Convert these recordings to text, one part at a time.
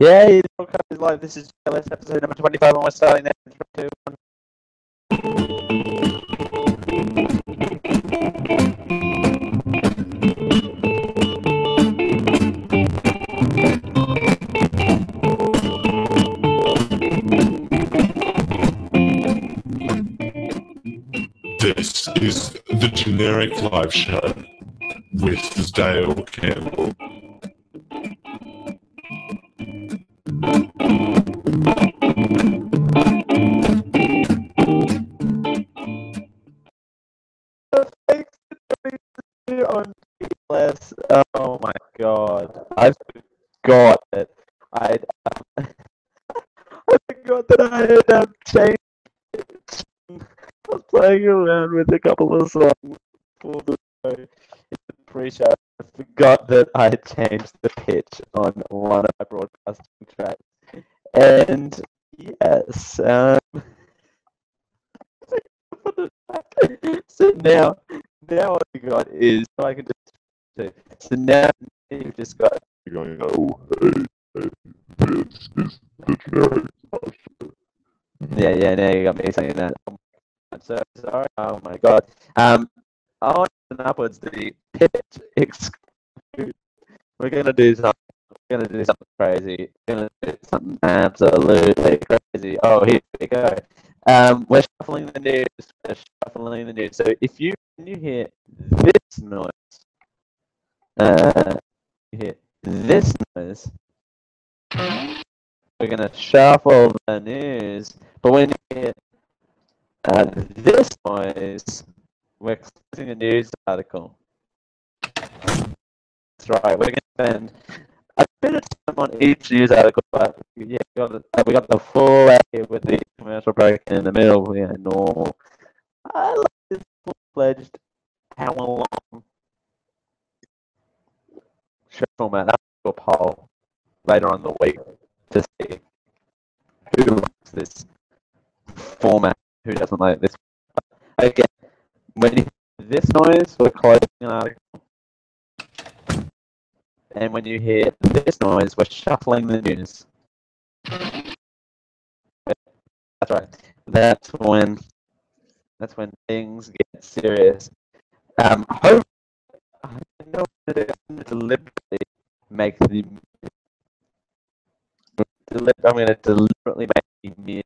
Yeah, the podcast is live. This is GLS episode number 25, and we're starting now. 3, 2, 1. This is the Generic Live Show with Dale Campbell. Thanks for joining us on GLS. Oh my god. I forgot that I'd I forgot that I had changed. I was playing around with a couple of songs for the show in the pre-show. I forgot that I had changed the pitch on one of my broadcasting tracks. And yes, so now what I got is so I can just so now you've just got Going, oh, hey, this is the Generic Live Show. yeah, now you got me saying that. I'm so sorry. Oh my god. Onwards and upwards the pitch exclude. We're gonna do something. We're gonna do something crazy. We're gonna do something absolutely crazy. Oh, here we go. We're shuffling the news. We're shuffling the news. So if you hear this noise, you hear this noise, we're gonna shuffle the news. But when you hear this noise, we're closing a news article. That's right. We're gonna spend a bit of time on each news article, but yeah, we got the full out here with the commercial break in the middle. Yeah, normal. I like this full-fledged hour-long show format. I'll do a poll later on in the week to see who likes this format, who doesn't like this. Again, when you hear this noise, we're closing an article. And when you hear this noise, we're shuffling the news. That's right. That's when things get serious. Hope I know that I'm going to deliberately make the I'm going to deliberately make the mid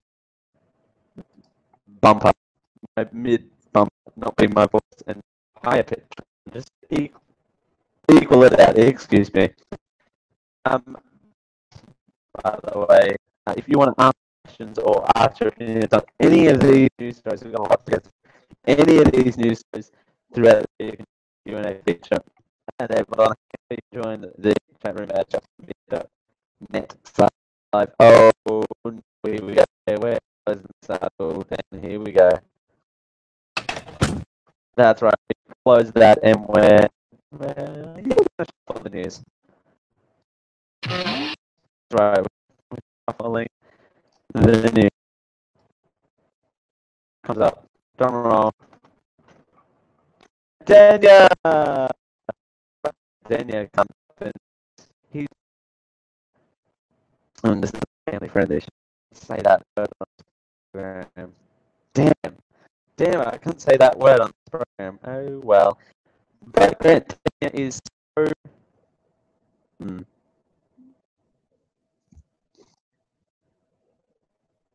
bump up, my mid bump not be my voice and higher pitch, just equal it out. Excuse me. By the way, if you want to ask questions or ask your opinions on any of these news stories, we've got a lot to get any of these news stories throughout the Q&A feature. And everyone can join the chat room at just.net/live. Oh, here we go. Where was the article? And here we go. That's right. We close that and we're shuffling the news. That's right. We're shuffling the news. Comes up. Drum roll. Daniel comes up and he's this is family friendly. Say that word on Instagram. Damn, I can't say that word on the program. Oh well. But Tanya is so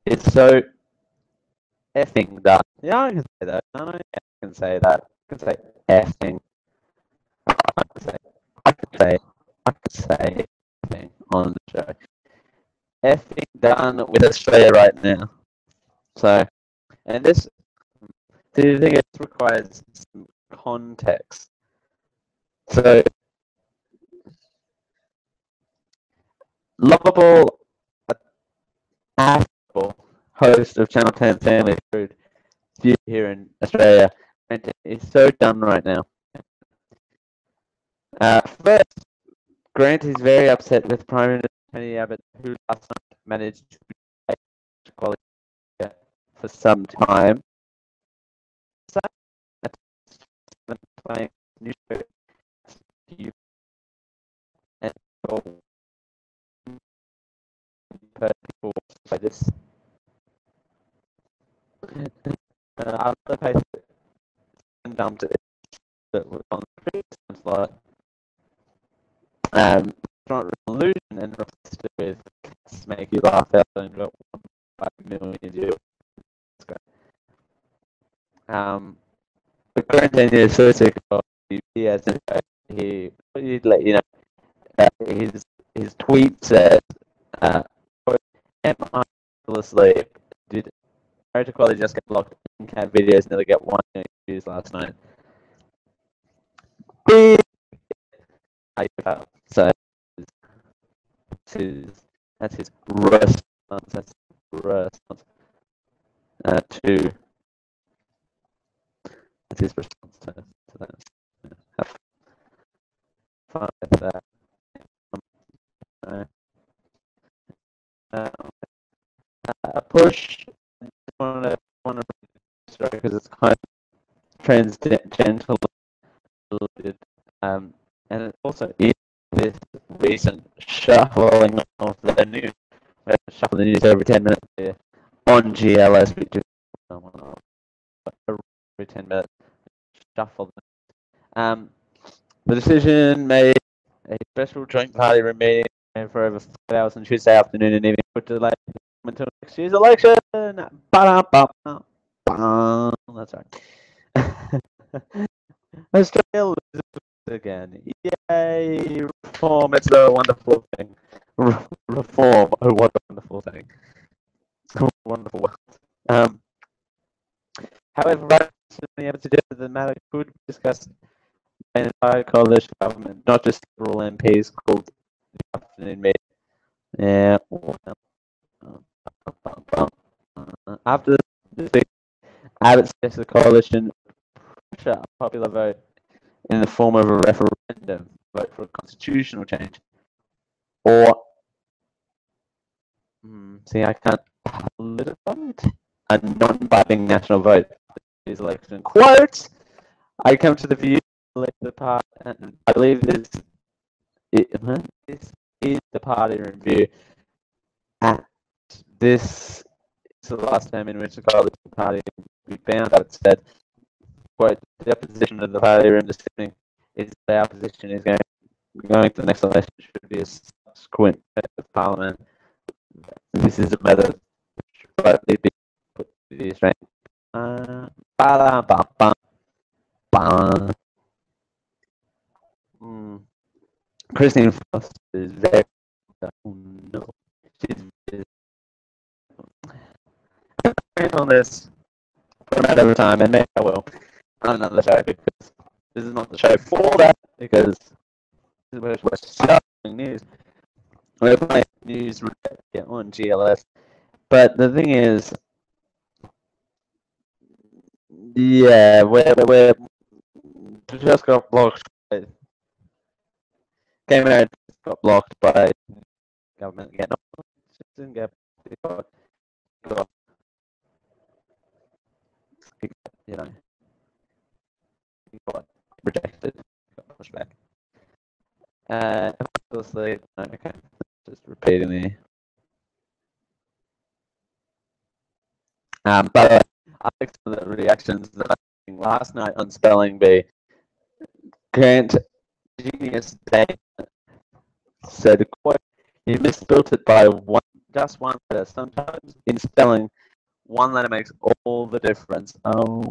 it's so effing done. Yeah, I can say that. I can say that. I can say effing. I can say effing on the show. Effing done with Australia right now. So, and this, do you think it requires some context? So, lovable, affable host of Channel 10 Family Food here in Australia, and it's so done right now. First, Grant is very upset with Prime Minister Tony Abbott, who last night managed to quality for some time. Playing new show and per people by this. Other paper dumped it that was on the previous slide. Restaurant Revolution and replaced it with Cats Make You Laugh out and got 1.5 million views. That's great. The current associate of UPS, he'd let you know his tweet said, "Am I still asleep? Did Character Quality just get blocked? Cat videos nearly get 1 million views last night." So that's his response. That's his response to. That's his response to that. Have fun with that. A push. I want to because it's kind of transgentle, and it also is this recent shuffling of the news. We have to shuffle the news every 10 minutes here on GLS, which is every 10 minutes shuffle. The decision made a special joint party room meeting for over 5 hours on Tuesday afternoon and evening, put delayed until next year's election. That's right. Australia loses again. Yay! Reform, it's a wonderful thing. Reform, oh, what a wonderful thing. Wonderful world. However, right ever suggested the matter could be discussed by an entire coalition government, not just several MPs called the afternoon meeting. Yeah. After the Abbott suggested the coalition pressure a popular vote in the form of a referendum, vote for a constitutional change, or I can't a non-binding national vote for this election. Quote: I come to the view the part, and I believe this is the party review. This is the last time in which the coalition party will be bound. I said, quote, the opposition of the party room this evening is that our position is going to the next election should be a subsequent of parliament. This is a matter that should rightly be put to the Australian. Christine Foster is very no. She's on this for a matter of time, and maybe I will on another show because this is not the show for that, because this is where we're shouting news. We're playing news on GLS, but the thing is, yeah, we're just got blocked. Came out, got blocked by government again. No, didn't get got, you know, got rejected, got pushed back. Obviously, okay, just repeating the. But I think some of the reactions that I think last night on Spelling Bee, Grant Genius Day said, quote, you misspelled it by just one letter. Sometimes in spelling, one letter makes all the difference. Oh,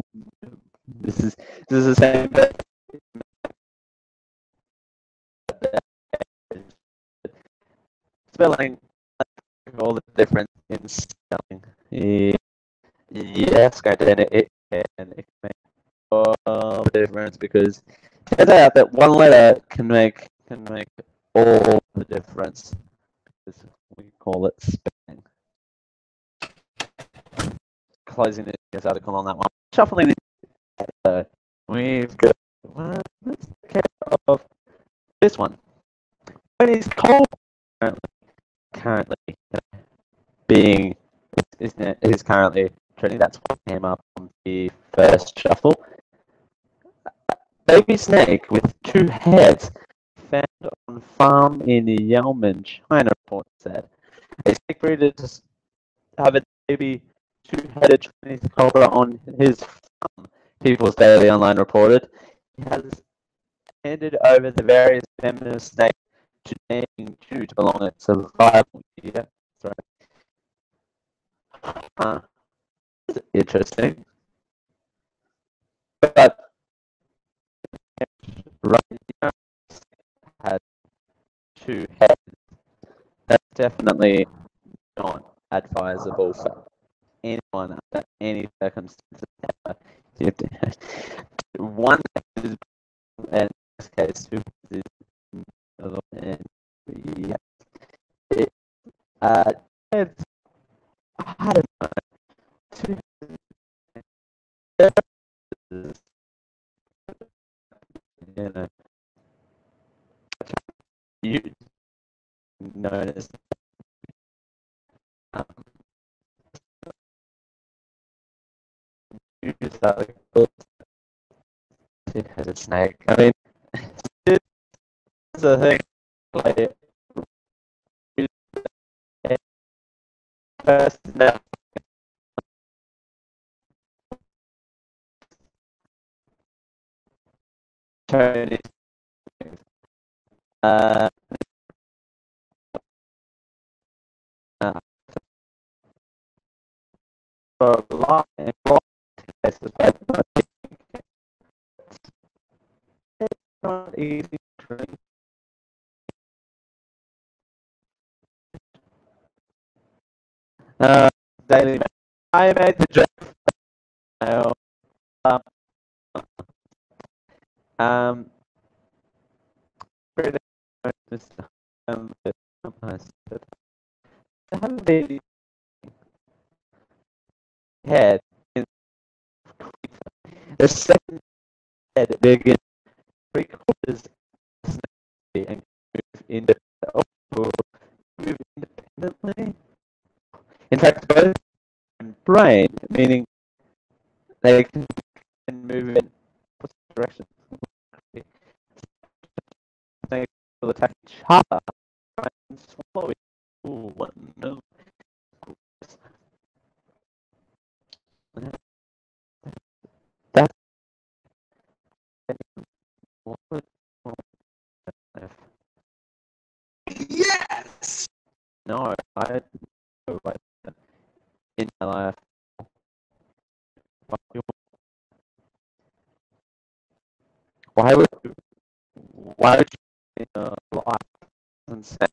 this is the same. Spelling all the difference in spelling. Yes, and it makes all the difference, because it turns out that one letter can make all the difference. Because we call it spelling. Closing this article on that one. Shuffling it. We've got let's take care of this one. When is coal currently being is currently trending? That's what came up on the first shuffle. Baby snake with 2 heads found on farm in Yelmen, China, report said. A snake breeder just have a baby two-headed Chinese cobra on his farm, People's Daily Online reported. He has handed over the various feminine snakes to naming due to belong in survival year. Sorry. Huh. Interesting. But right now had two heads. That's definitely not advisable for anyone under any circumstances. One is, in this case, two is, and yeah, it, it's, I don't know, two is, you know, you known as um, use like two-headed snake. I mean, it's a thing. Like, first, now, Tony, uh, uh, for a lot of cases, but it's not easy to drink. Uh, Daily, I made the joke. Um, um, really, just, I said, I haven't really had in the second head big in 3/4 and move move independently. In fact, both brain, meaning they can move in opposite directions. They will attack each other and swallow it. Ooh, what no. That's what yes! No, I know like in my life. Why would you in a life and say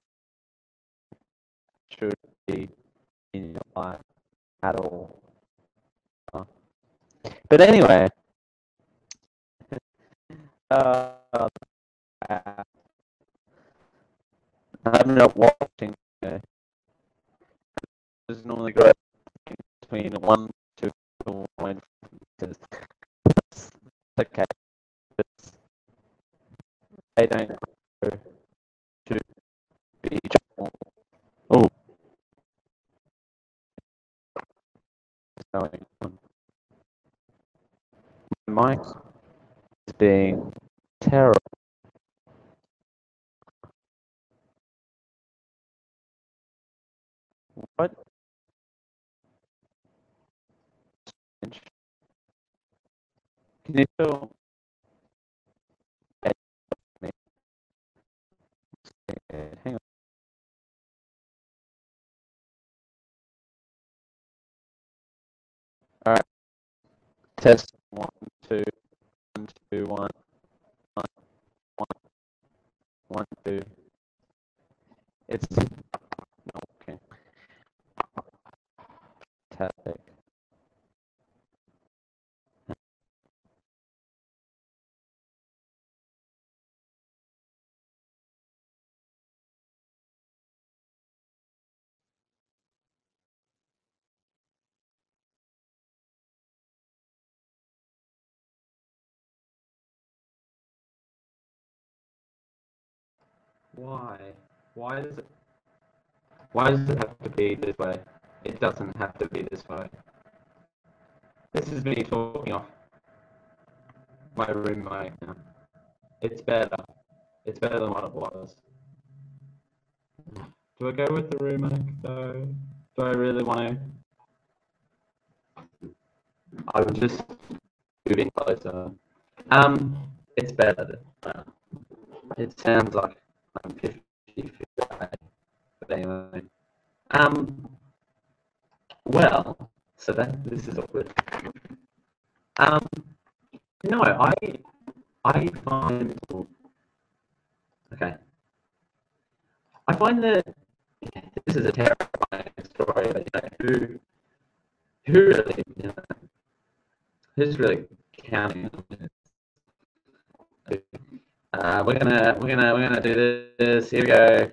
should be in your life at all? But anyway, uh, I'm not watching. There's normally go between 1 to 2 because it's okay. It's, they don't go to be oh going on. My mic is being terrible. What? Can you still me? Hang on. All right. Test 1, 2, 1, 2, 1, 1, 1, 1, 2. It's okay. Fantastic. Why? Why does it? Why does it have to be this way? It doesn't have to be this way. This is me talking off my room mic now. It's better. It's better than what it was. Do I go with the remake though? Do I really want to? I'm just moving closer. It's better. It sounds like I'm 50-50, but anyway. Well, so this is awkward. Um, no, I find okay. I find that this is a terrifying story. But, who really, who's really counting on this? We're gonna do this. Here we go.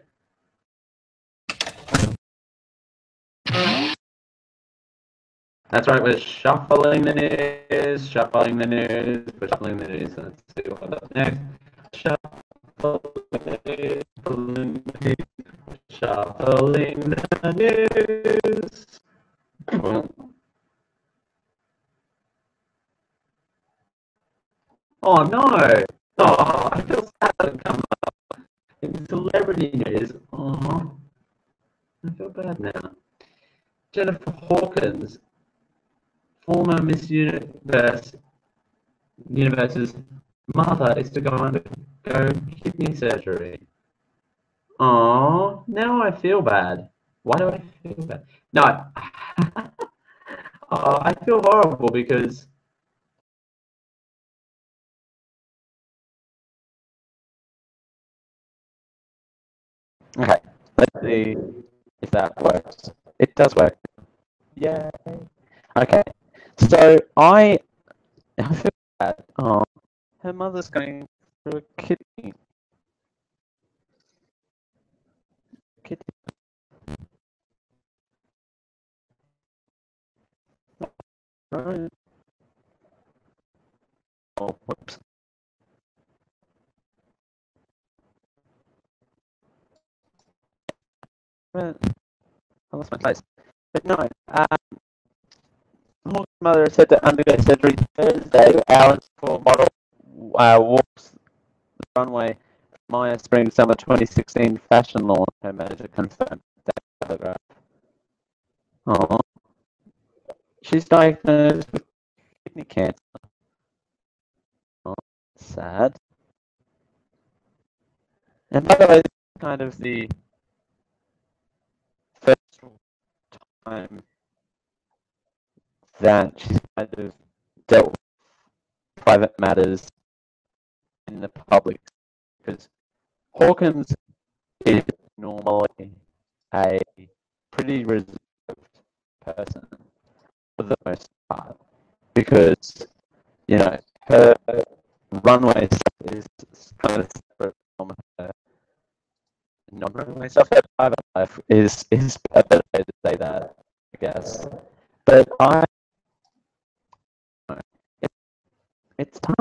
That's right. We're shuffling the news. Shuffling the news. We're shuffling the news. Let's see what's next. Shuffling the news. Shuffling the news. Oh no! Oh, I feel sad that come up in celebrity news. Oh, I feel bad now. Jennifer Hawkins, former Miss Universe's mother, is to go undergo kidney surgery. Oh, now I feel bad. Why do I feel bad? No, oh, I feel horrible because Okay, let's see if that works. It does work. Yay. Okay, so I feel bad. Oh, her mother's going through a kidney. Oh, whoops. I lost my place. But no, Hawk's mother is said to undergo surgery Thursday. Alan for model walks the runway Maya Spring Summer 2016 fashion launch. Her manager confirmed that photograph. Oh, she's diagnosed with kidney cancer. Oh, sad. And by the way, this is kind of the first time that she's kind of dealt with private matters in the public, because Hawkins is normally a pretty reserved person for the most part, because her runway stuff is kind of separate from her non-runway stuff. Her private life is a better way to say that, I guess. But it, it's tough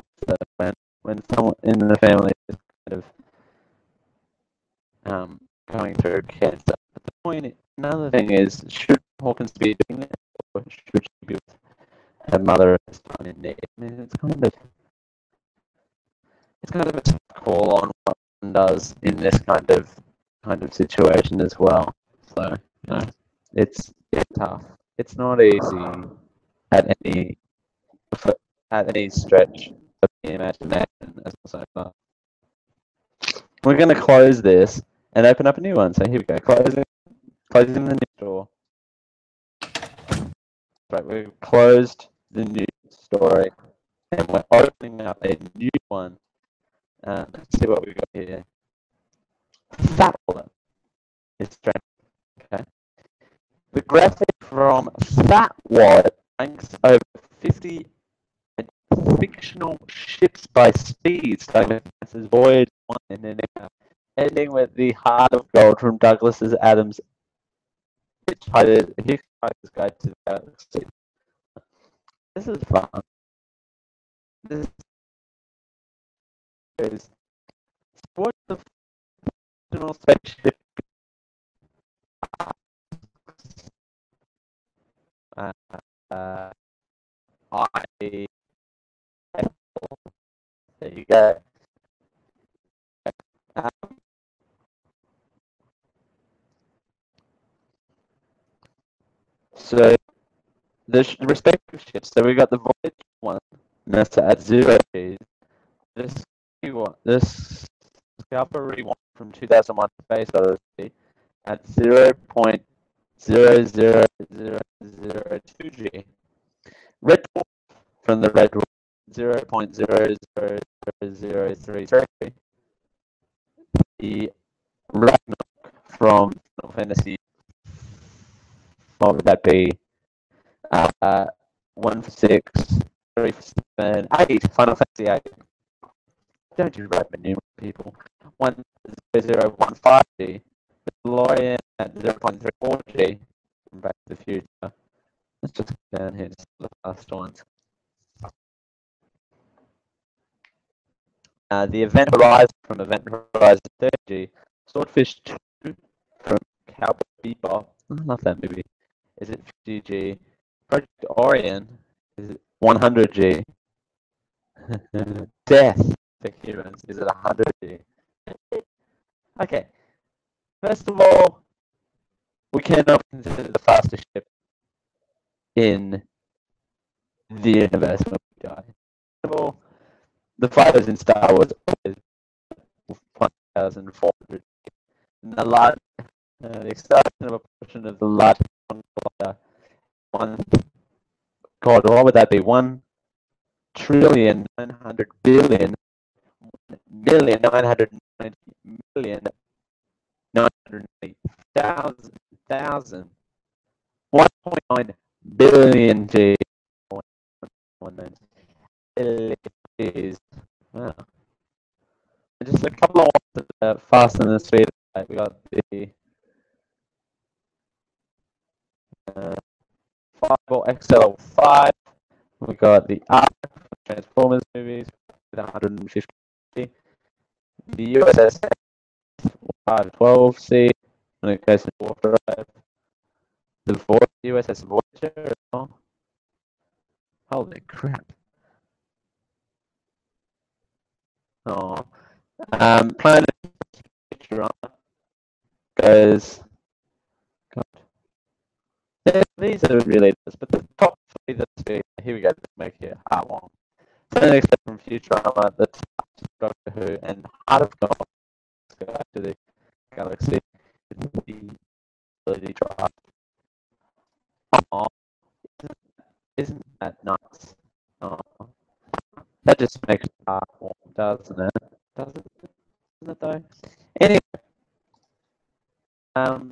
when someone in the family is kind of going through cancer. But another thing is, should Hawkins be doing it, or should she be with her mother at this time in need? I mean, it's kind of a tough call on what one does in this kind of situation as well. So it's tough. It's not easy at any stretch of the imagination, as so far. We're going to close this and open up a new one. So here we go. Closing the news door. Right, we've closed the news story and we're opening up a new one. Let's see what we've got here. Fat Wallet is strange. Okay. The graphic from Fat Wallet ranks over 50 fictional ships by speed, starting with NASA's Voyage 1 and then ending with the Heart of Gold from Douglas Adams' Hitchhiker's Guide to the Galaxy. This is fun. This is what the fictional spaceship I there you go. Um, So the respective ships. So we got the Voyager 1, and that's at 0 Gs. This Discovery 1 from 2001 Space Odyssey at 0.00002 G. Red Dwarf from the Red Dwarf 0.00033. The Ragnarok from Final Fantasy, what would that be? 1 for 6, 3 for 7, 8. Final Fantasy 8. Don't you Roman numeral people? 1015G. The DeLorean at 0.34G. From Back to the Future. Let's just go down here to the last ones. The Event Horizon from Event Horizon 30G. Swordfish 2 from Cowboy Bebop. I love that movie. Is it 50G? Project Orion is it 100G? Death for Humans is it 100G? Okay. First of all, we cannot consider the fastest ship in the universe when we die. First of all, the fighters in Star Wars always 1,400. The extraction of a portion of the large God, what would that be? 1 billion G. Wow. Just a couple of ones faster than the speed of light. We got the Fireball XL5. We got the Ark Transformers movies with 150. The USS 512C when it goes to warp drive. The USS Voyager as well. Holy crap. Oh. Planet Futurama goes. God. These are really but the top three that's big. Here we go. Let's make it long. Planet Except from Futurama, the top Doctor Who, and Heart of God. Let's go back to the galaxy. The ability drive. Oh, isn't that nuts? Oh, that just makes it warm, doesn't it? Doesn't it though? Anyway, oh,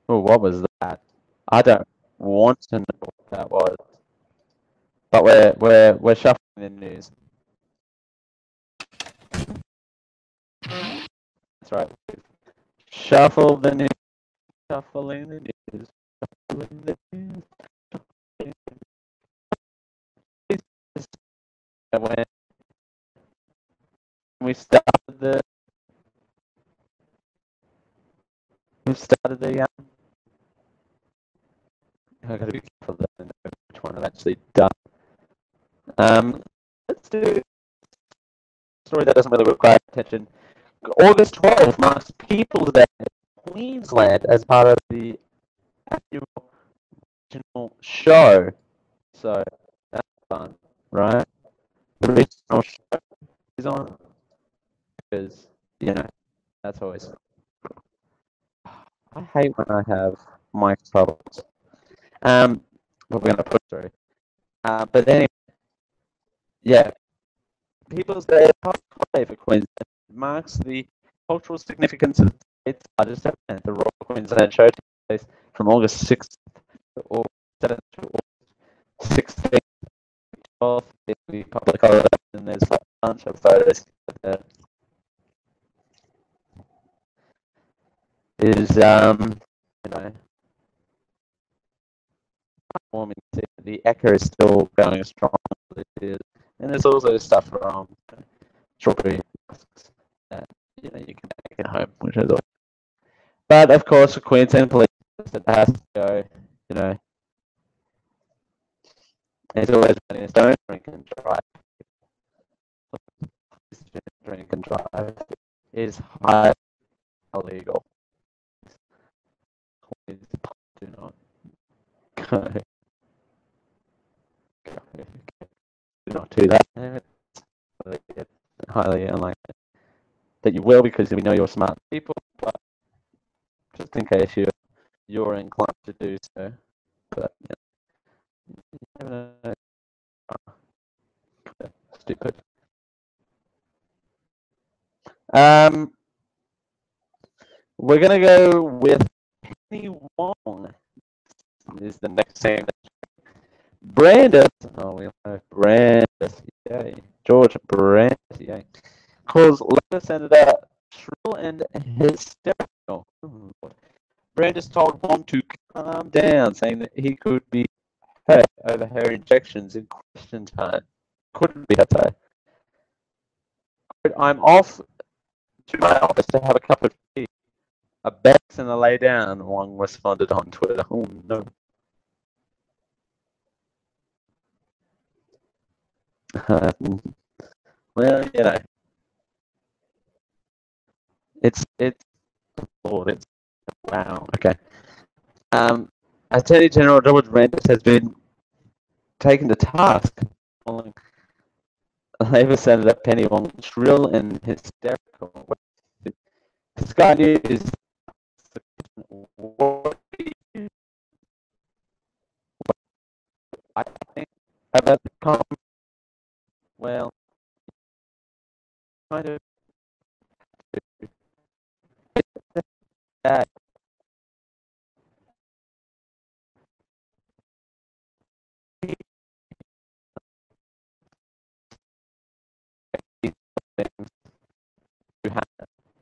what was that? I don't want to know what that was. But we're shuffling the news. That's right. Shuffle the news. Shuffling the news. Shuffling the news. When we started the I gotta be careful that I know which one I've actually done. Let's do a story that doesn't really require attention. August 12th marks People's Day in Queensland as part of the annual regional show. So that's fun, right? The regional show is on because that's always. I hate when I have mic problems. But we're gonna put through. But anyway, yeah. People's Day holiday for Queensland marks the cultural significance of the state's largest event. The Royal Queensland Show takes place from August 6th to August 7th to August 16th. 12th, the public holiday, and there's a bunch of photos there. Is warming. The Echo is still going strong, and there's also stuff from strawberry masks that you can make at home, which is awesome. But of course, the Queensland police that has to go. It's always running. Don't drink and drive. drink and drive is highly illegal. Please do not go. Do not do that. It's highly unlikely that you will, because we know you're smart people, but just in case you're inclined to do so. But you never know. Stupid. We're gonna go with Penny Wong. Is the next thing. Brandis. Oh, we know Brandis. Yay. George Brandis. Yay. Calls Labor Senator shrill and hysterical. Oh, Brandis told Wong to calm down, saying that he could be hurt over her injections in question time. Couldn't be hurt, sorry. I'm off to my office to have a cup of tea. A bounce and a lay down, Wong responded on Twitter. Oh no. Well, you know. It's Lord, it's wow. Okay. Attorney General George Brandis has been taken to task following Labor Senator Penny Wong shrill and hysterical. Sky News. What I think about the comment. Well, kind of bad.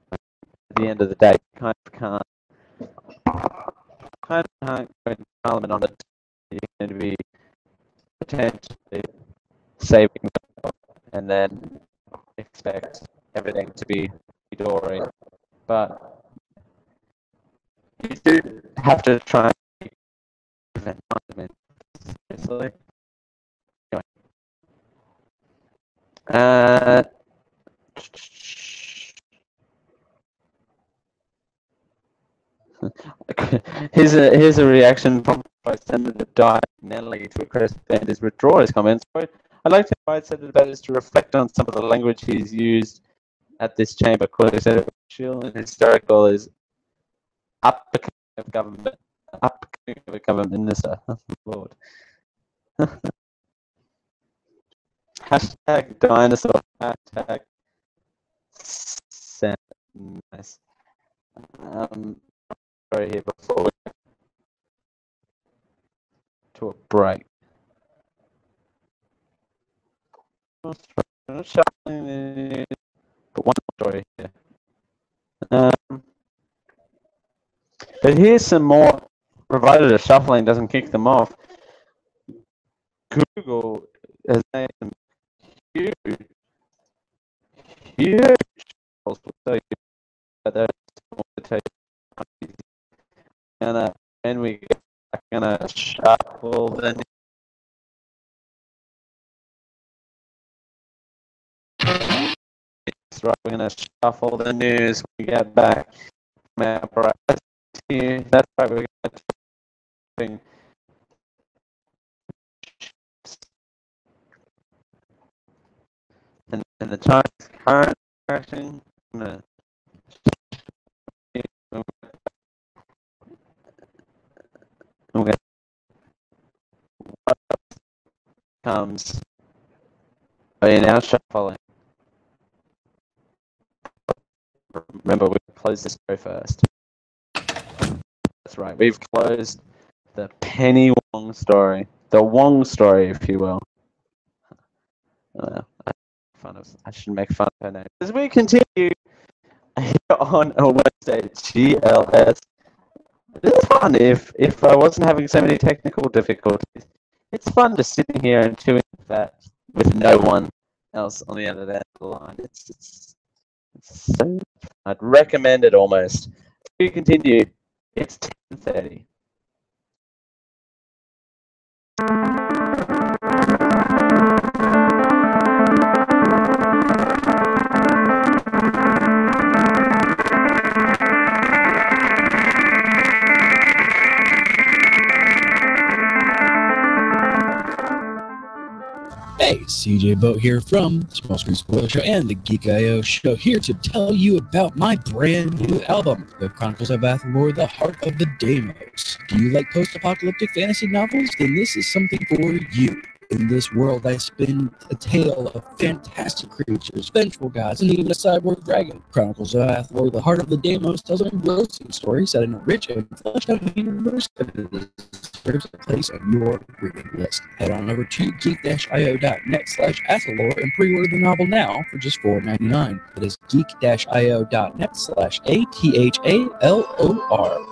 At the end of the day, kind of can't go into Parliament on it. You're going to be potentially saving them and then expect everything to be dory. But you do have to try and prevent Parliament. Seriously. Anyway. Here's a reaction from Senator Dianne Nelly to request Sanders withdraw his comments. I'd like to invite Senator Sanders to reflect on some of the language he's used at this chamber. Quote, Senator chill and hysterical is upcoming of a government minister. Lord. Hashtag dinosaur. Hashtag nice. Sorry here before we go to a break. Shuffling, but one story here. But here's some more, provided the shuffling doesn't kick them off. Google has made some huge will tell you that and we are gonna shuffle the news. Right, we're gonna shuffle the news when we get back from our break. That's right, we're gonna and the Chinese current crashing. Okay. What comes in our shuffling? Remember, we closed this story first. That's right, we've closed the Penny Wong story. The Wong story, if you will. I should make fun of her name. As we continue here on a Wednesday, GLS. It's fun if I wasn't having so many technical difficulties. It's fun just sitting here and chewing fat with no one else on the other end of the line. It's so I'd recommend it almost. We continue. It's 10:30. Hey, CJ Boat here from Small Screen Spoiler Show and the Geek.io show, here to tell you about my brand new album, The Chronicles of Athlor, The Heart of the Deimos. Do you like post-apocalyptic fantasy novels? Then this is something for you. In this world, I spin a tale of fantastic creatures, vengeful gods, and even a cyborg dragon. Chronicles of Athlor, The Heart of the Deimos tells an engrossing story set in a rich and fleshed-out universe that deserves a place on your reading list. Head on over to geek-io.net/Athlor and pre-order the novel now for just $4.99. It is geek-io.net/ATHALOR.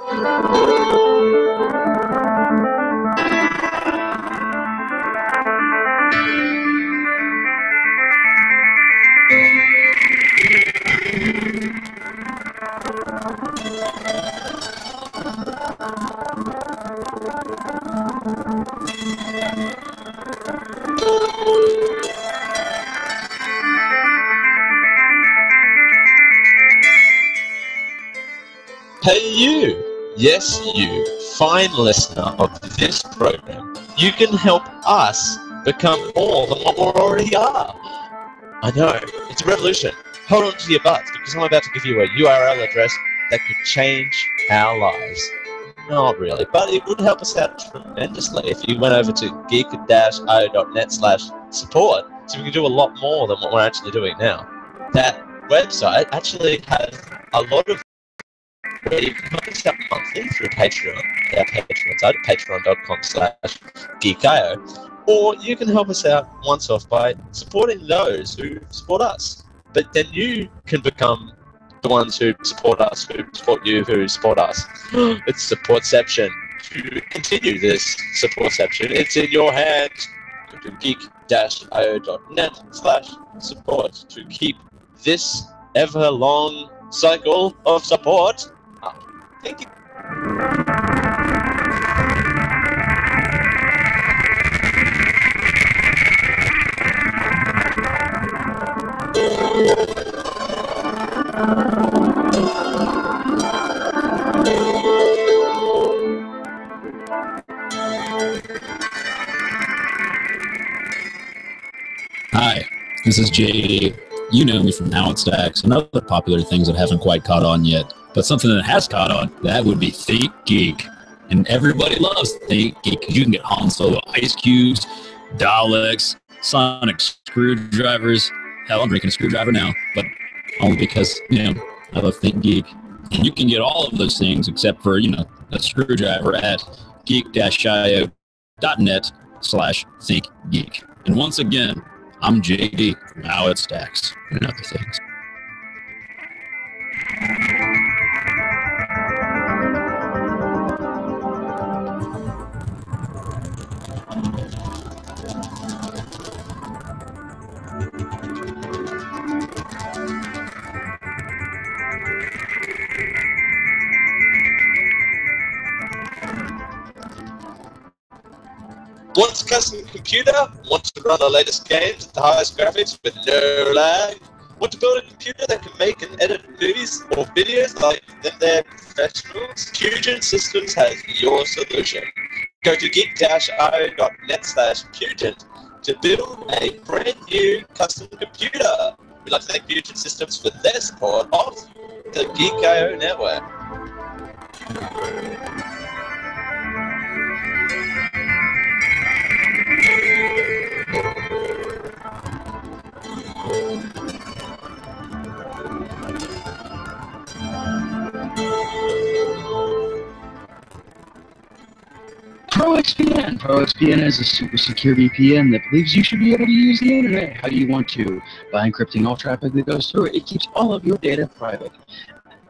Hey you! Yes, you, fine listener of this program. You can help us become more than what we already are. I know, it's a revolution. Hold on to your butts, because I'm about to give you a URL address that could change our lives. Not really, but it would help us out tremendously if you went over to geek-io.net/support, so we can do a lot more than what we're actually doing now. That website actually has a lot of where you can help us out monthly through Patreon, our Patreon site at patreon.com/geekio, or you can help us out once off by supporting those who support us. But then you can become the ones who support us, who support you, who support us. It's supportception. To continue this supportception, it's in your hands. Go to geek-io.net/support to keep this ever-long cycle of support up. Thank you. Hi, this is JD. You know me from Now It Stacks and other popular things that haven't quite caught on yet. But something that has caught on, that would be Think Geek. And everybody loves Think Geek because you can get Han Solo ice cubes, Daleks, sonic screwdrivers. Hell, I'm drinking a screwdriver now, but only because, I love Think Geek. And you can get all of those things except for, a screwdriver at geek-io.net/thinkgeek. And once again, I'm JD from Now It Stacks and other things. Want a custom computer? Want to run the latest games at the highest graphics with no lag? Want to build a computer that can make and edit movies or videos like they're professionals? Fusion Systems has your solution. Go to geek-io.net/Fusion to build a brand new custom computer. We'd like to thank Fusion Systems for their support of the Geek.io network. ProXPN. ProXPN is a super secure VPN that believes you should be able to use the internet how you want to. By encrypting all traffic that goes through it, it keeps all of your data private.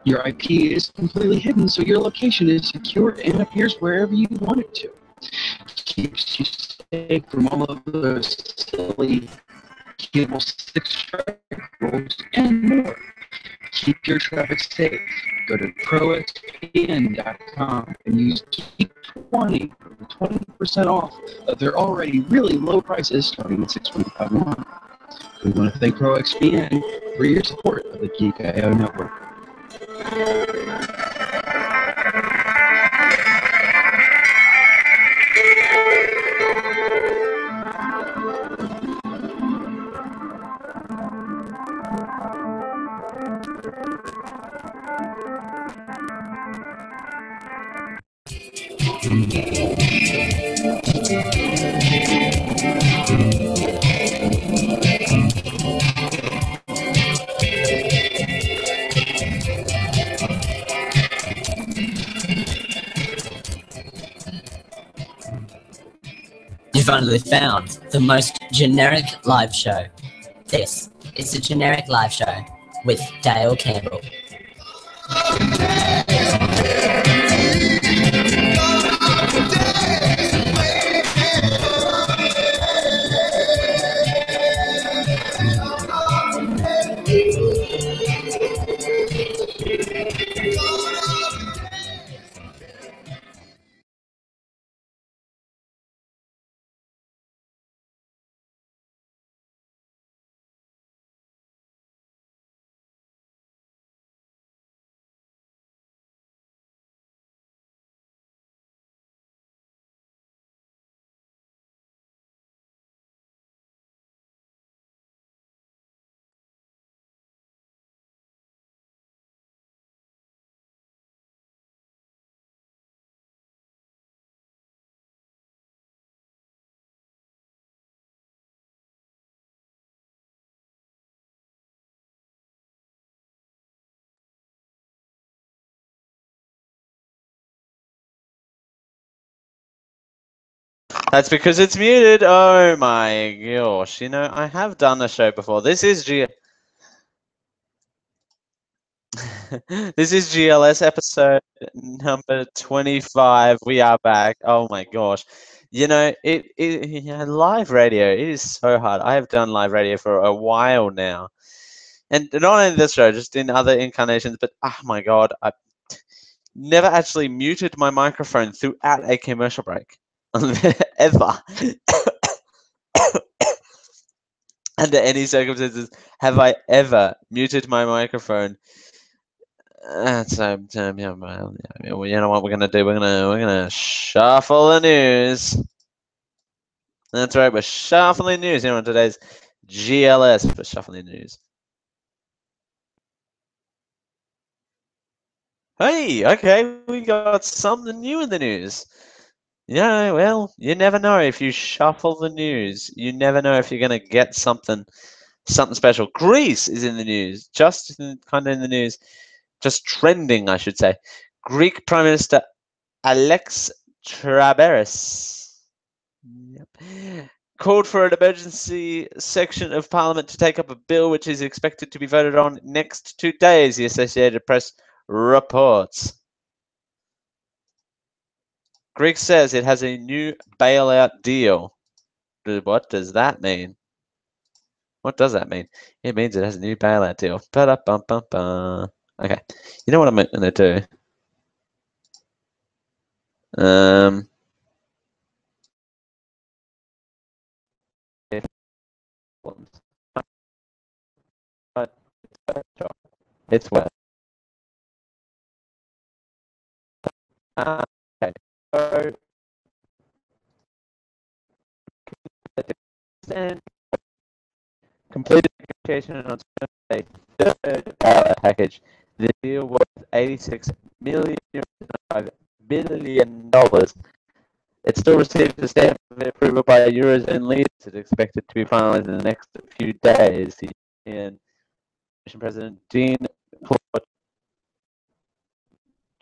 Your IP is completely hidden, so your location is secure and appears wherever you want it to. Keeps you safe from all of those silly cable stick strike rules and more. Keep your traffic safe. Go to proxpn.com and use GEEK20 for 20% off of their already really low prices starting at $6.25 a month. We want to thank ProXPN for your support of the Geek.io network. You've only found the most generic live show. This is the Generic Live Show with Dale Campbell. That's because it's muted. Oh my gosh. You know, I have done a show before. This is this is GLS episode number 25. We are back. Oh my gosh. You know, yeah, live radio, it is so hard. I have done live radio for a while now. And not only this show, just in other incarnations, but oh my god, I never actually muted my microphone throughout a commercial break. Ever. Under any circumstances have I ever muted my microphone. So yeah, well, you know what we're gonna do? We're gonna shuffle the news. That's right, we're shuffling news here on today's GLS for shuffling news. Hey, okay, we got something new in the news. Yeah, well, you never know if you shuffle the news. You never know if you're gonna get something special. Greece is in the news, kind of in the news, just trending, I should say. Greek Prime Minister Alex Traberis called for an emergency section of Parliament to take up a bill which is expected to be voted on next 2 days, the Associated Press reports. Greece says it has a new bailout deal. What does that mean? What does that mean? It means it has a new bailout deal. Ba-da-bum-bum-bum. Okay, you know what I'm going to do? It's wet. Okay, so completed negotiation on a third package. The deal was $86 million, $5 billion. It still received a stamp of approval by Eurozone leaders. It's expected to be finalized in the next few days. And Commission President Jean-Claude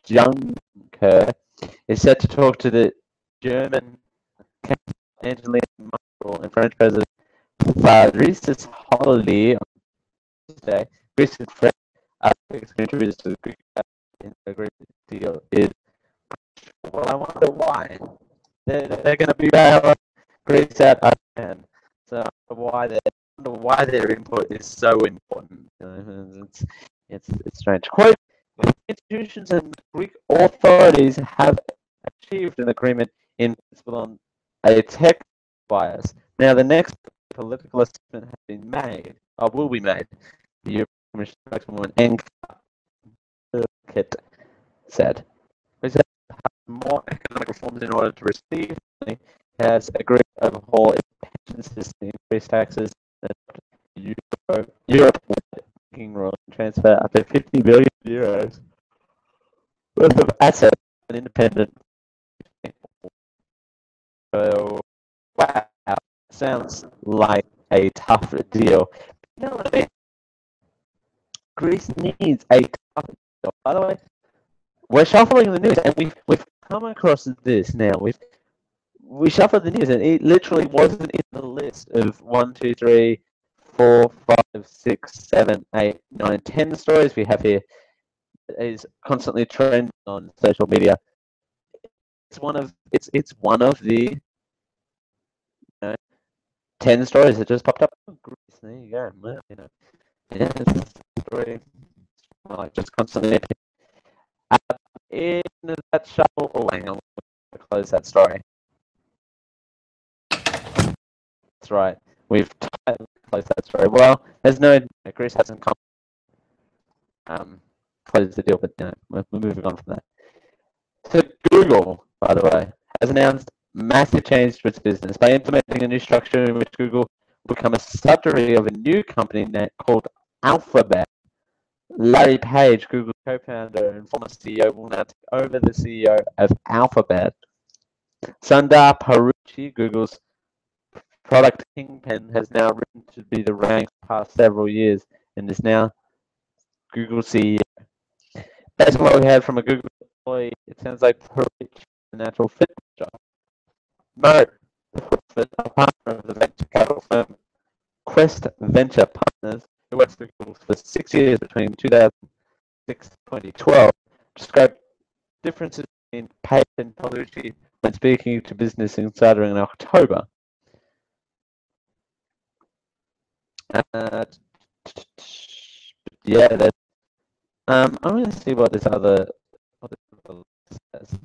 Juncker is set to talk to the German Angela Merkel and French President Fabrice Holiday on Tuesday. Greece and France are contributors to the Greek agreement deal. Well, I wonder why. They're going to be bailing Greece out again. So I wonder why their input is so important. It's strange. Quote: the institutions and Greek authorities have achieved an agreement in principle on a tech bias. Now, the next political assessment has been made, or will be made. The European Commission spokeswoman Anka Burkett said. We said more economic reforms in order to receive money, has agreed to overhaul its pension system, increase taxes, and Europe banking rules, and transfer up to 50 billion euros worth of assets an independent go, wow, sounds like a tough deal. You know what I mean? Greece needs a tough deal. By the way, we're shuffling the news, and we've come across this now. We shuffled the news, and it literally wasn't in the list of 1, 2, 3, 4, 5, 6, 7, 8, 9, 10 stories we have here. It is constantly trending on social media. It's one of the 10 stories that just popped up. Oh, Greece, there you go. Well, yeah, it's a story like just constantly. In that shuffle, oh, hang on, we'll close that story. That's right. We've closed that story. Well, there's no Greece hasn't closed the deal, but we're moving on from that. So Google, by the way, has announced massive change to its business by implementing a new structure in which Google will become a subsidiary of a new company called Alphabet. Larry Page, Google's co-founder and former CEO, will now take over the CEO of Alphabet. Sundar Pichai, Google's product kingpin, has now risen to be the rank for the past several years and is now Google CEO. Based on what we heard from a Google employee, it sounds like Pichai is a natural fit for the job. Mo, a partner of the venture capital firm Quest Venture Partners, who worked for Google for 6 years between 2006 and 2012, described differences between Page and Pichai when speaking to Business Insider in October. Yeah, I'm going to see what this other says.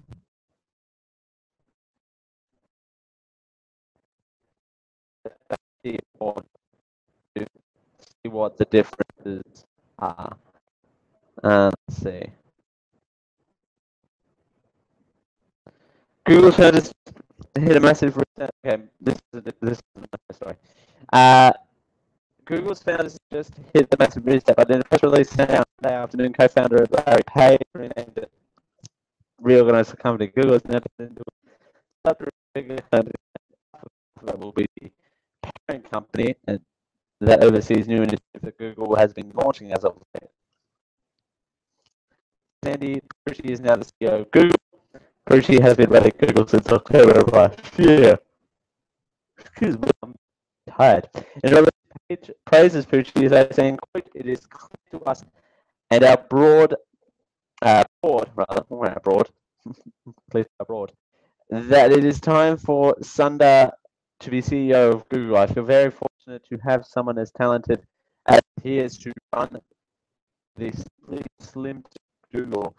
See what the differences are. Let's see. Google's founders hit a massive reset. Okay, this is a story. Google's founders just hit the massive reset, but in a press release Sunday afternoon, co-founder Larry Page renamed it, reorganized the company. Google is now into a bigger company that will be the parent company and that oversees new initiatives that Google has been launching as of late. Sandy Pichai is now the CEO of Google. Pichai has been running Google since October of last year. Excuse me, I'm tired. In a Page praises Pichai as saying, quote, "It is clear to us and our board, that it is time for Sundar to be CEO of Google. I feel very fortunate to have someone as talented as he is to run this slim Google.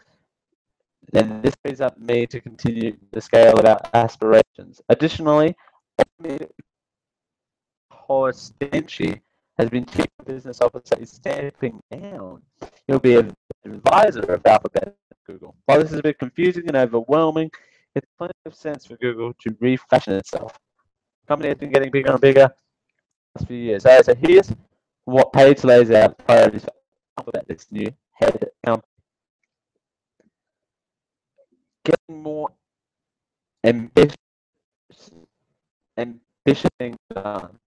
And this frees up me to continue to scale of our aspirations. Additionally, Horstenchi has been chief business officer, is stepping down. He'll be an advisor of Alphabet at Google. While this is a bit confusing and overwhelming, it's plenty of sense for Google to refashion itself. The company has been getting bigger and bigger the last few years. So here's what Page lays out priorities for Alphabet, its new head company. Getting more ambitious things done.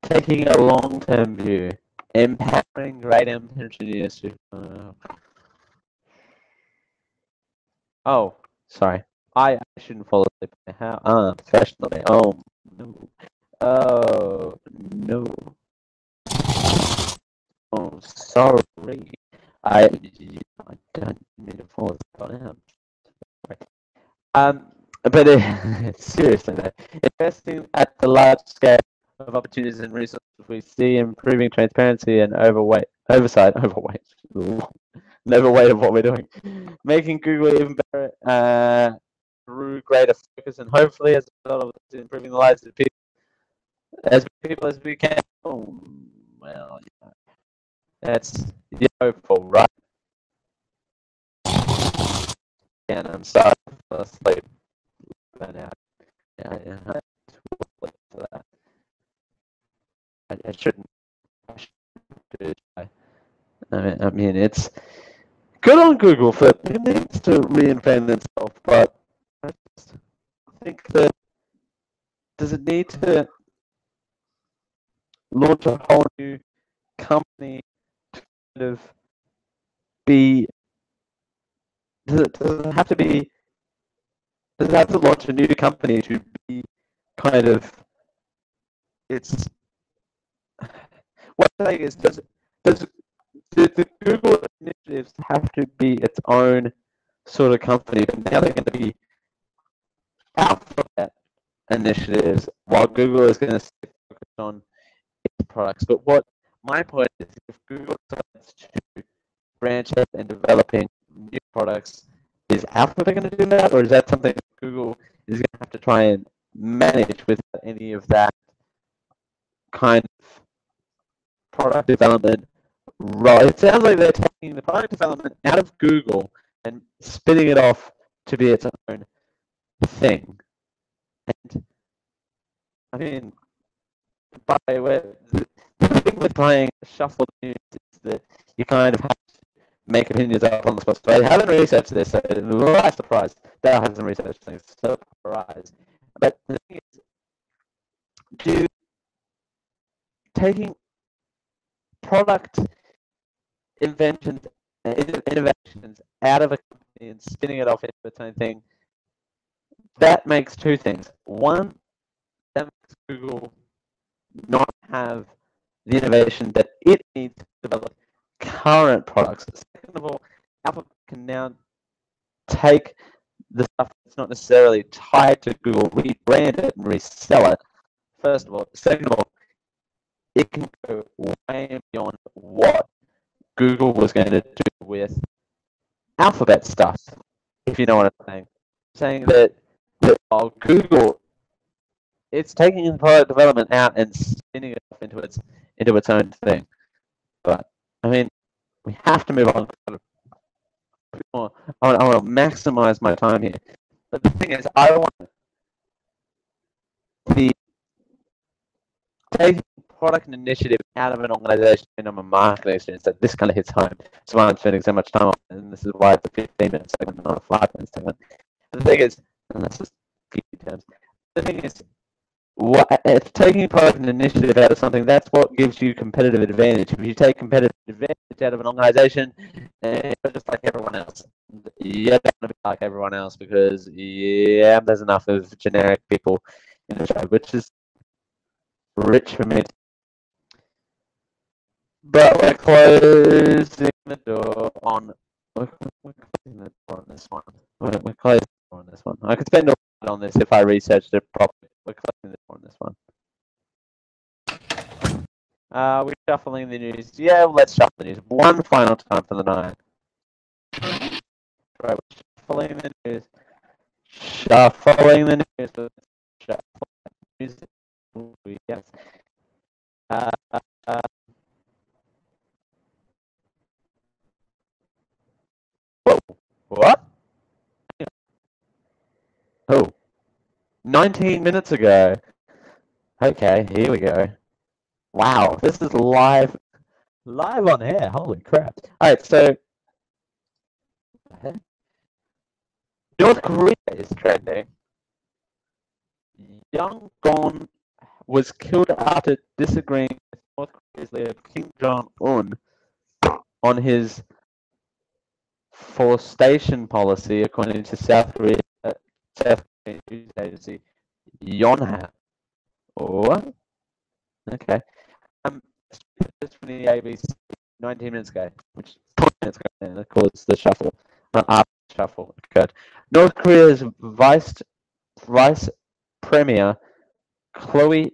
Taking a long-term view. Empowering great engineers to... Oh, sorry. I shouldn't fall asleep. How unprofessionally. Oh, no. Oh, no. Oh, sorry. I don't mean to fall asleep. But seriously, though, investing at the large scale of opportunities and resources, we see improving transparency and oversight of what we're doing, making Google even better through greater focus and hopefully as a result of this, improving the lives of people as we can. Oh, well, yeah. That's hopeful, right? And I'm sorry for asleep. Yeah, I'm too late for that. I shouldn't do it. I mean, it's good on Google for it needs to reinvent itself, but I just think that does it need to launch a whole new company to kind of be? Does it have to be? Does it have to launch a new company to be kind of? It's what I'm saying is, does the Google initiatives have to be its own sort of company? But now they're going to be Alphabet initiatives, while Google is going to stay focused on its products. But what my point is, if Google decides to branch out and developing new products, is Alphabet going to do that, or is that something that Google is going to have to try and manage with any of that kind of product development? Right. It sounds like they're taking the product development out of Google and spinning it off to be its own thing. And I mean, by the way, the thing with playing shuffle news is that you kind of have to make opinions up on the spot. So I haven't researched this, so I'm surprised. Dale hasn't researched things. Surprised. But the thing is, taking product inventions and innovations out of a company and spinning it off into its own thing, that makes two things. One, that makes Google not have the innovation that it needs to develop current products. Second of all, Alphabet can now take the stuff that's not necessarily tied to Google, rebrand it and resell it. First of all. Second of all, it can go way beyond what Google was going to do with Alphabet stuff, if you know what I'm saying. Saying that while Google, it's taking the product development out and spinning it off into its own thing. But I mean, we have to move on. I want to maximize my time here. But the thing is, I want the taking product and initiative out of an organization and I'm a marketing experience that this kind of hits home. So I'm spending so much time on it, and this is why it's a 15-minute segment, not a 5-minute segment. The thing is, and that's just terms. The thing is, if taking product and initiative out of something, that's what gives you competitive advantage. If you take competitive advantage out of an organization, you're just like everyone else. You're not going to be like everyone else because, yeah, there's enough of generic people in the show, which is rich for me. But we're closing the door on. We're closing the door on this one. We're closing the door on this one. I could spend a lot on this if I researched it properly. We're closing the door on this one. We're shuffling the news. Yeah, let's shuffle the news one final time for the night. Right, we're shuffling the news. Shuffling the news. Shuffling the news. Ooh, yes. Whoa, what? Oh, 19 minutes ago. Okay, here we go. Wow, this is live on air. Holy crap. Alright, so North Korea is trending. Young Gon was killed after disagreeing with North Korea's leader Kim Jong-un on his forestation policy, according to South Korean news agency Yonhap. What? Okay. Just from the ABC 19 minutes ago, which 20 minutes ago, and of course the shuffle, shuffle occurred. North Korea's vice premier Chloe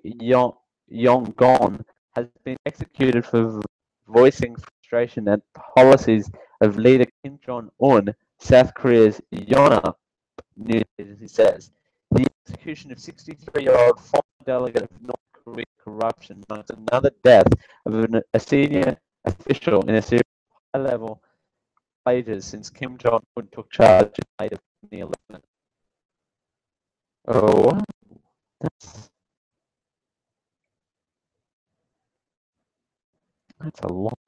Yong-gon has been executed for voicing frustration at policies of leader Kim Jong-un, South Korea's Yonhap news agency says. The execution of 63-year-old former delegate of North Korea corruption marks another death of a senior official in a series of high-level pledges since Kim Jong-un took charge in late of 2011. Oh, that's a lot.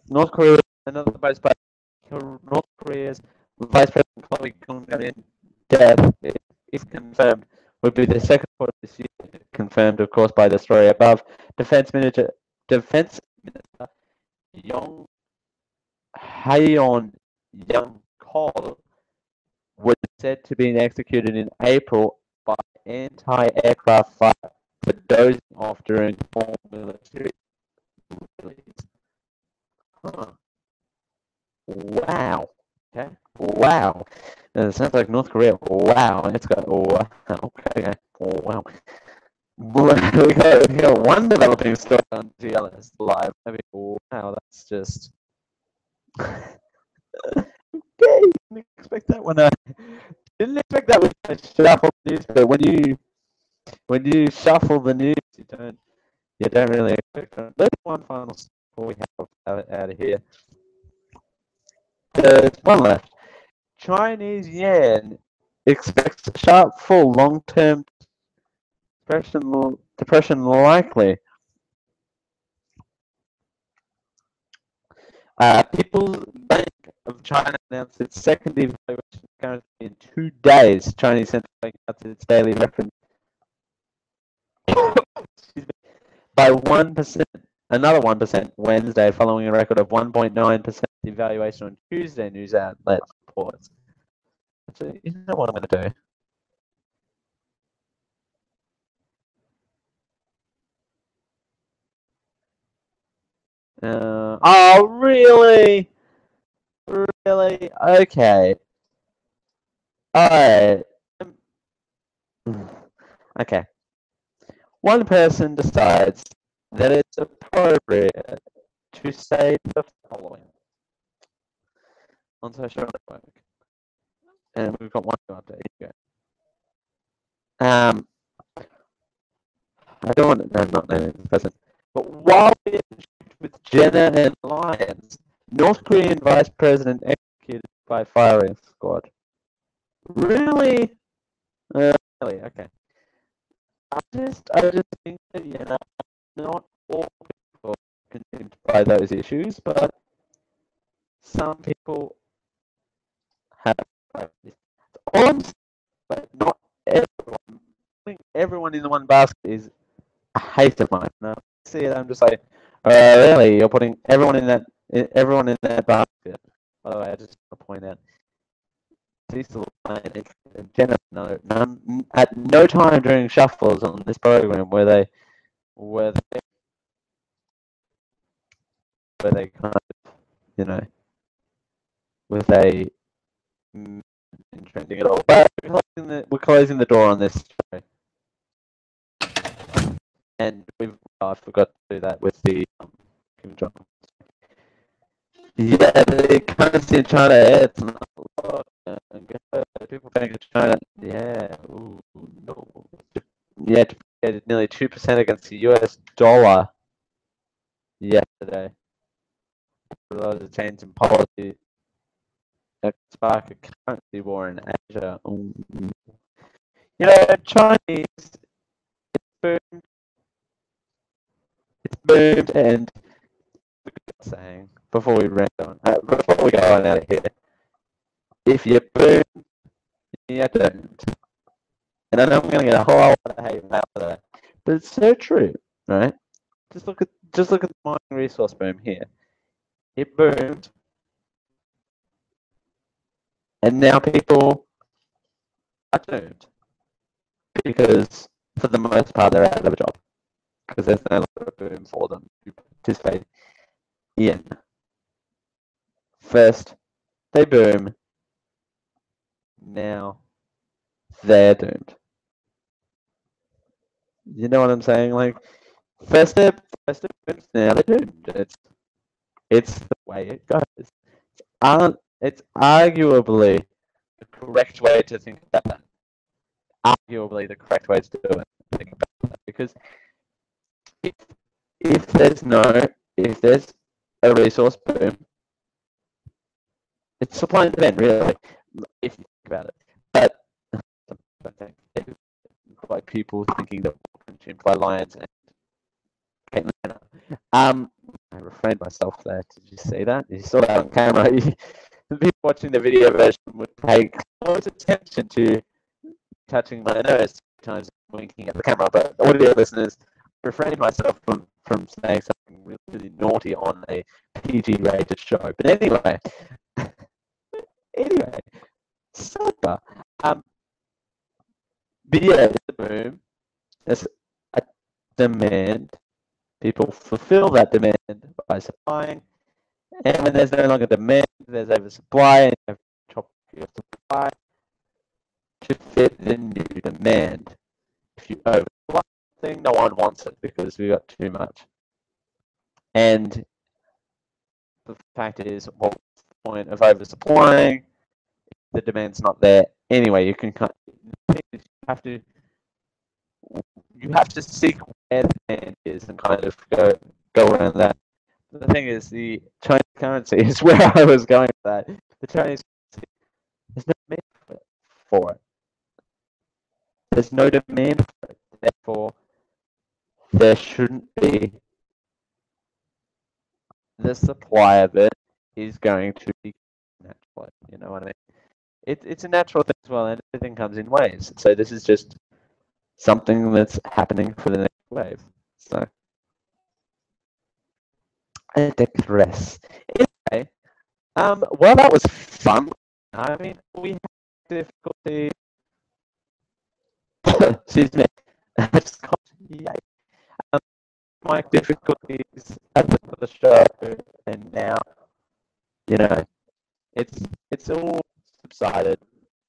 North Korea, another vice president, North Korea's vice president Chloe Yong-gon death, if confirmed, would be the second quarter this year, confirmed, of course, by the story above. Defense Minister Yong Haeon Young Kol was said to be executed in April by anti-aircraft fire for dozing off during formal military release. Huh. Wow. Okay. Wow. It sounds like North Korea. Wow. It's got wow. Okay. Wow. We got one developing story on GLS Live. I mean, wow, that's just. Okay, didn't expect that one. Didn't expect that when I shuffle the news, but when you shuffle the news, you don't really expect it. Let's do one final story before we have out of here. There's one left. Chinese yen expects a sharp fall, long-term depression likely. People's Bank of China announced its second devaluation currency in 2 days. Chinese central bank announced its daily reference by 1%, another 1% Wednesday, following a record of 1.9% devaluation on Tuesday, news outlet reports. Actually, you know what I'm going to do? Oh, really? Really? Okay. Alright. Okay. One person decides that it's appropriate to say the following on social network. And we've got one more update here. I don't want to, no, not naming the person. But while we with Jenna and Lyons, North Korean Vice President executed by firing squad. Really? Really? Okay. I just think that not all people are consumed by those issues, but some people have. But not everyone. Putting everyone in the one basket is a hate of mine. No, I see it. I'm just like, really? You're putting everyone in that basket. By the way, I just want to point out, Cecil and Jennifer, none at no time during shuffles on this program where they kind of, you know, with a trending at all. But we're closing the door on this show. And I forgot to do that with the Kim Jong. Yeah, the currency in China, it's not a lot. People bank in China, yeah, ooh, no. Yeah, depreciated nearly 2% against the US dollar yesterday. A lot of the change in policy that spark a currency war in Asia. Ooh. You know, Chinese, it's boomed, and saying before we rant on, before we go on out of here, if you boom, you don't. And I know I'm going to get a whole lot of hate mail for that, but it's so true, right? Just look at the mining resource boom here. It boomed, and now people are doomed because, for the most part, they're out of a job because there's no longer a boom for them to participate in. First, they boom. Now, they're doomed. You know what I'm saying? Like, first step, now they're doomed. It's the way it goes. It's arguably the correct way to think about that. Arguably the correct way to do it. Think about that. Because if there's a resource boom, it's supply and demand, really, if you think about it. But I think like people thinking that we're consumed by lions and I refrained myself there. Did you see that? You saw that on camera. The people watching the video version would pay close attention to touching my nose. times winking at the camera, but audio listeners, refrain myself from saying something really, really naughty on a PG-rated show. But anyway, super. Video is a boom. There's a demand. People fulfill that demand by supplying, and when there's no longer demand, there's oversupply, and you have to chop your supply to fit the new demand. If you oversupply something, no one wants it because we got too much. And the fact is, what's the point of oversupplying if the demand's not there? Anyway, you have to seek where the demand is and kind of go around that. The thing is, the Chinese currency is where I was going with that. The Chinese currency, there's no demand for it. There's no demand for it. Therefore, there shouldn't be. The supply of it is going to be natural. You know what I mean? It's a natural thing as well, and everything comes in waves. So this is just something that's happening for the next wave. So I digress. Anyway, well, that was fun. I mean, we had difficulty. Excuse me. I just got my difficulties at the show, and now, you know, it's all subsided,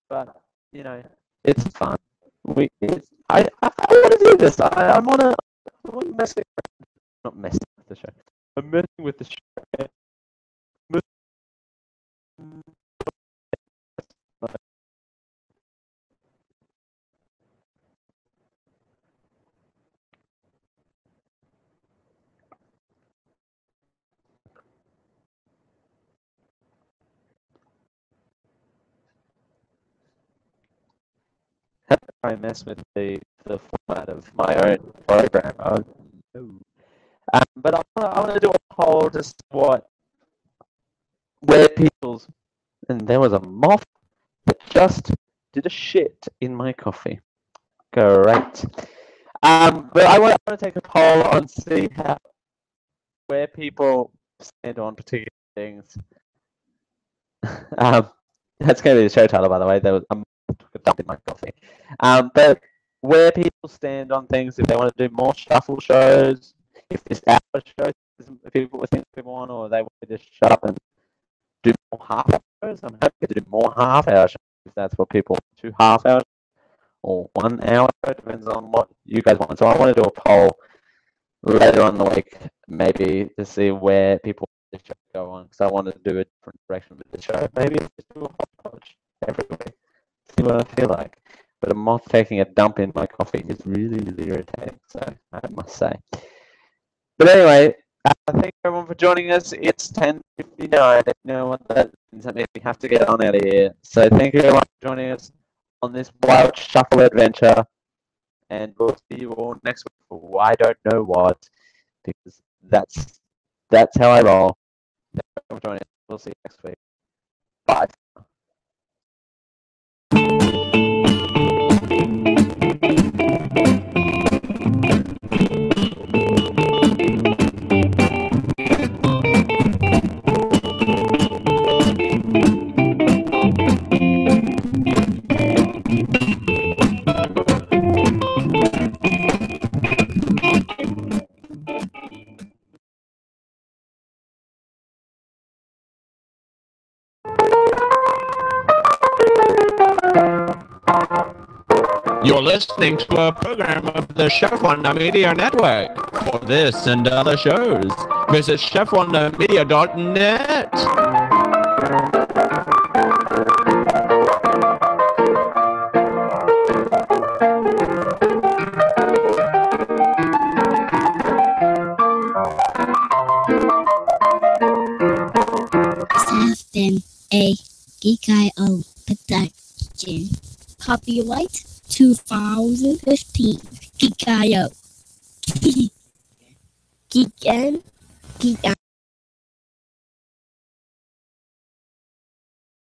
but you know, it's fun. I want to do this. I'm messing, not messing with the show. I'm messing with the show. I mess with the format of my own program. Oh, no. But I want to do a poll just where people's, and there was a moth that just did a shit in my coffee. Great. But I want to take a poll on see where people stand on particular things. That's going to be the show title, by the way. There was a dump in my coffee. But where people stand on things, if they want to do more shuffle shows, if this hour show people want, or they want to just shut up and do more half-hour shows, I'm happy to do more half-hour shows if that's what people want. 2 half-hours or 1 hour, depends on what you guys want. So I want to do a poll later on in the week, maybe to see where people want the show to go on, because I want to do a different direction with the show. Maybe just do a hodgepodge every week, see what I feel like. But a moth taking a dump in my coffee is really, really irritating, so I must say. But anyway, thank everyone for joining us. It's 10:59. You know what that means? That means we have to get on out of here. So thank you everyone for joining us on this wild shuffle adventure. And we'll see you all next week for I don't know what, because that's how I roll. Thank you for joining us. We'll see you next week. Bye. You're listening to a program of the Chef Wonder Media Network. For this and other shows, visit chefwondermedia.net. This has been a Geek.io production. Copyright 2015. Geek.io. Geek and Geek.